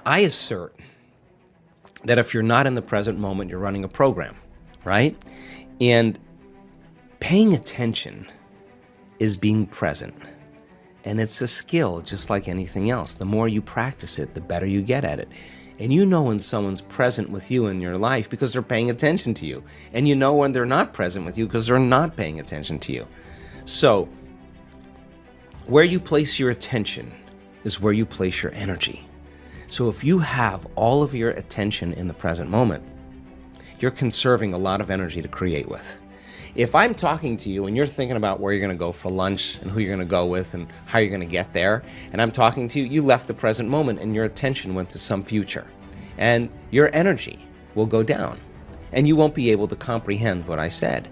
I assert that if you're not in the present moment, you're running a program, right? And paying attention is being present. And it's a skill just like anything else. The more you practice it, the better you get at it. And you know when someone's present with you in your life because they're paying attention to you. And you know when they're not present with you because they're not paying attention to you. So, where you place your attention is where you place your energy. So if you have all of your attention in the present moment, you're conserving a lot of energy to create with. If I'm talking to you and you're thinking about where you're going to go for lunch and who you're going to go with and how you're going to get there, and I'm talking to you, you left the present moment and your attention went to some future. And your energy will go down and you won't be able to comprehend what I said.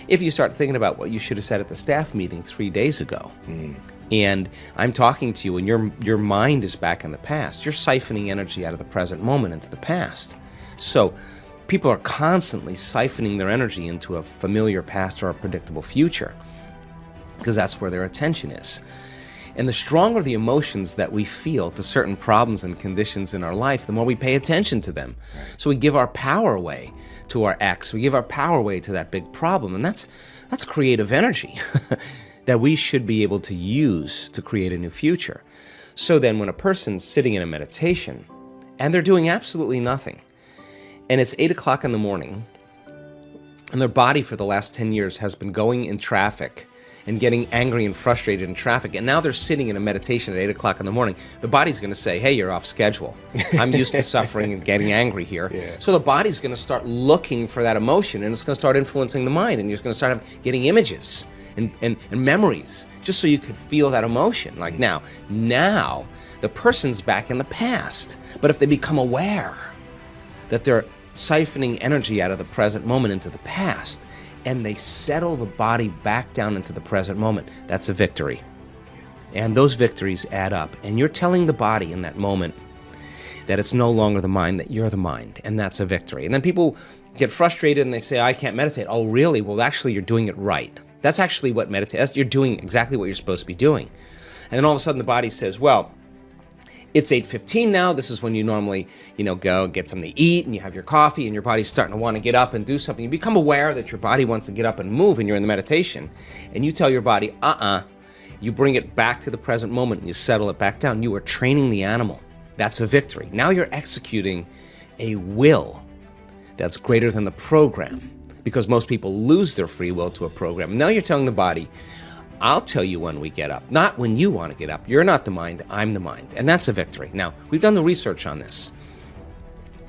If you start thinking about what you should have said at the staff meeting 3 days ago, and I'm talking to you and your mind is back in the past, you're siphoning energy out of the present moment into the past. So people are constantly siphoning their energy into a familiar past or a predictable future because that's where their attention is. And the stronger the emotions that we feel to certain problems and conditions in our life, the more we pay attention to them. So we give our power away to our ex, we give our power away to that big problem, and that's creative energy that we should be able to use to create a new future. So then when a person's sitting in a meditation and they're doing absolutely nothing, and it's 8 o'clock in the morning, and their body for the last 10 years has been going in traffic and getting angry and frustrated in traffic, and now they're sitting in a meditation at 8 o'clock in the morning, the body's going to say, hey, you're off schedule. I'm used to suffering and getting angry here. Yeah. So the body's going to start looking for that emotion, and it's going to start influencing the mind, and you're going to start getting images and memories just so you could feel that emotion. Like now the person's back in the past. But if they become aware that they're siphoning energy out of the present moment into the past, and they settle the body back down into the present moment, that's a victory. And those victories add up. And you're telling the body in that moment that it's no longer the mind, that you're the mind, and that's a victory. And then people get frustrated and they say, I can't meditate. Oh, really? Well, actually, you're doing it right. That's actually what meditation, you're doing exactly what you're supposed to be doing. And then all of a sudden the body says, well, it's 8:15 now. This is when you normally, go get something to eat and you have your coffee and your body's starting to want to get up and do something. You become aware that your body wants to get up and move and you're in the meditation. And you tell your body, You bring it back to the present moment and you settle it back down. You are training the animal. That's a victory. Now you're executing a will that's greater than the program, because most people lose their free will to a program. Now you're telling the body, I'll tell you when we get up, not when you want to get up. You're not the mind, I'm the mind. And that's a victory. Now, we've done the research on this.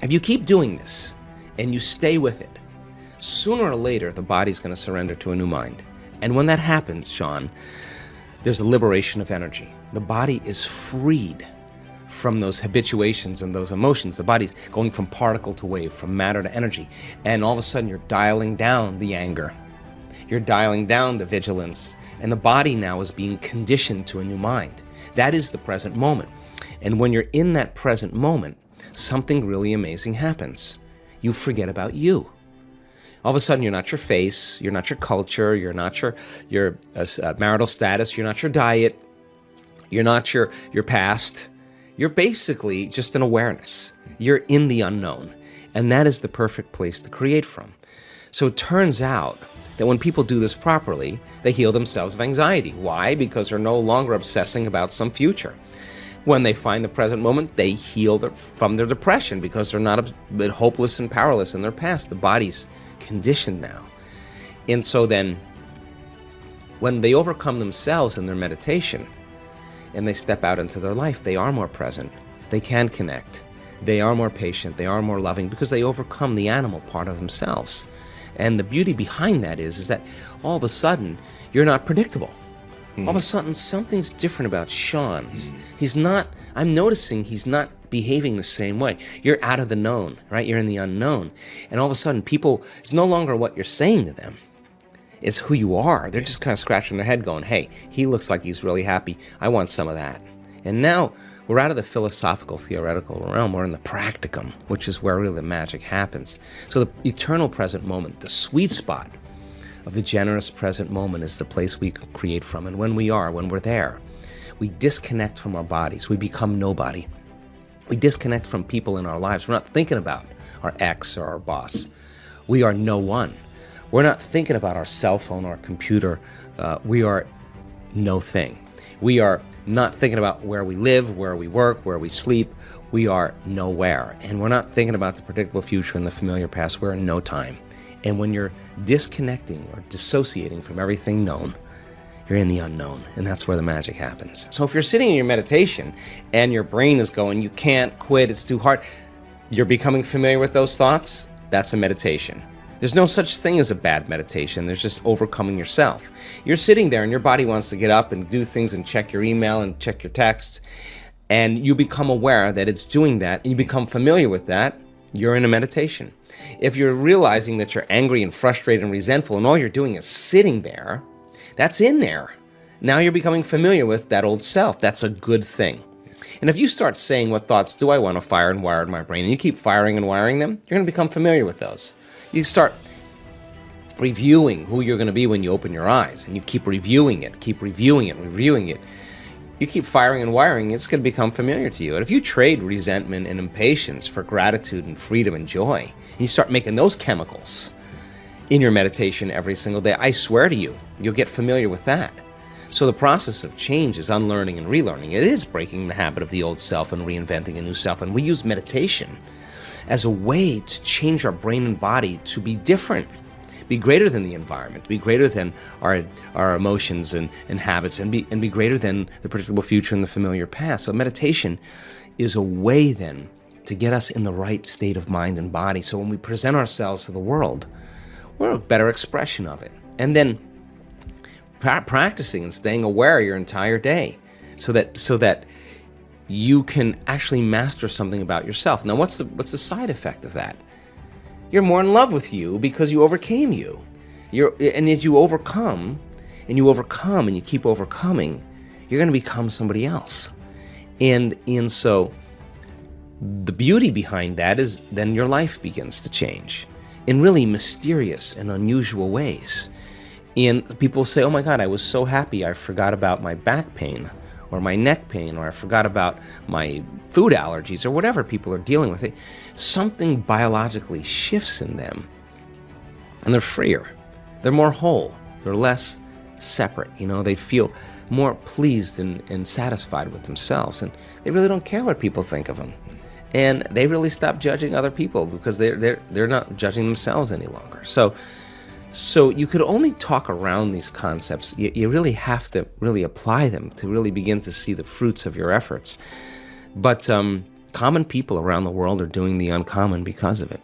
If you keep doing this and you stay with it, sooner or later, the body's going to surrender to a new mind. And when that happens, Sean, there's a liberation of energy. The body is freed from those habituations and those emotions. The body's going from particle to wave, from matter to energy. And all of a sudden, you're dialing down the anger. You're dialing down the vigilance. And the body now is being conditioned to a new mind. That is the present moment. And when you're in that present moment, something really amazing happens. You forget about you. All of a sudden, you're not your face, you're not your culture, you're not your marital status, you're not your diet, you're not your past. You're basically just an awareness. You're in the unknown. And that is the perfect place to create from. So it turns out that when people do this properly, they heal themselves of anxiety. Why? Because they're no longer obsessing about some future. When they find the present moment, they heal from their depression because they're not a bit hopeless and powerless in their past. The body's conditioned now. And so then, when they overcome themselves in their meditation and they step out into their life, they are more present. They can connect. They are more patient. They are more loving because they overcome the animal part of themselves. And the beauty behind that is that all of a sudden, you're not predictable. All of a sudden, something's different about Sean. He's not, I'm noticing he's not behaving the same way. You're out of the known, right? You're in the unknown. And all of a sudden, people, it's no longer what you're saying to them. It's who you are. They're just kind of scratching their head going, hey, he looks like he's really happy. I want some of that. And now, we're out of the philosophical, theoretical realm. We're in the practicum, which is where really the magic happens. So the eternal present moment, the sweet spot of the generous present moment, is the place we can create from. And when we're there, we disconnect from our bodies. We become nobody. We disconnect from people in our lives. We're not thinking about our ex or our boss. We are no one. We're not thinking about our cell phone or our computer. We are no thing. We are not thinking about where we live, where we work, where we sleep. We are nowhere. And we're not thinking about the predictable future and the familiar past. We're in no time. And when you're disconnecting or dissociating from everything known, you're in the unknown, and that's where the magic happens. So if you're sitting in your meditation and your brain is going, you can't quit, it's too hard, you're becoming familiar with those thoughts, that's a meditation. There's no such thing as a bad meditation. There's just overcoming yourself. You're sitting there and your body wants to get up and do things and check your email and check your texts, and you become aware that it's doing that, and you become familiar with that, you're in a meditation. If you're realizing that you're angry and frustrated and resentful and all you're doing is sitting there, that's in there. Now you're becoming familiar with that old self. That's a good thing. And if you start saying, what thoughts do I want to fire and wire in my brain, and you keep firing and wiring them, you're going to become familiar with those. You start reviewing who you're going to be when you open your eyes, and you keep reviewing it, reviewing it. You keep firing and wiring, it's going to become familiar to you. And if you trade resentment and impatience for gratitude and freedom and joy, and you start making those chemicals in your meditation every single day, I swear to you, you'll get familiar with that. So the process of change is unlearning and relearning. It is breaking the habit of the old self and reinventing a new self. And we use meditation as a way to change our brain and body to be different, be greater than the environment, be greater than our emotions and habits, and be greater than the predictable future and the familiar past. So meditation is a way then to get us in the right state of mind and body. So when we present ourselves to the world, we're a better expression of it. And then practicing and staying aware your entire day so that you can actually master something about yourself. Now, what's the side effect of that? You're more in love with you because you overcame you. And as you overcome, and you keep overcoming, you're going to become somebody else. And so the beauty behind that is then your life begins to change in really mysterious and unusual ways. And people say, oh my God, I was so happy I forgot about my back pain or my neck pain, or I forgot about my food allergies, or whatever people are dealing with. Something biologically shifts in them, and they're freer. They're more whole. They're less separate. They feel more pleased and satisfied with themselves, and they really don't care what people think of them. And they really stop judging other people because they're not judging themselves any longer. So you could only talk around these concepts. You really have to really apply them to really begin to see the fruits of your efforts. But common people around the world are doing the uncommon because of it.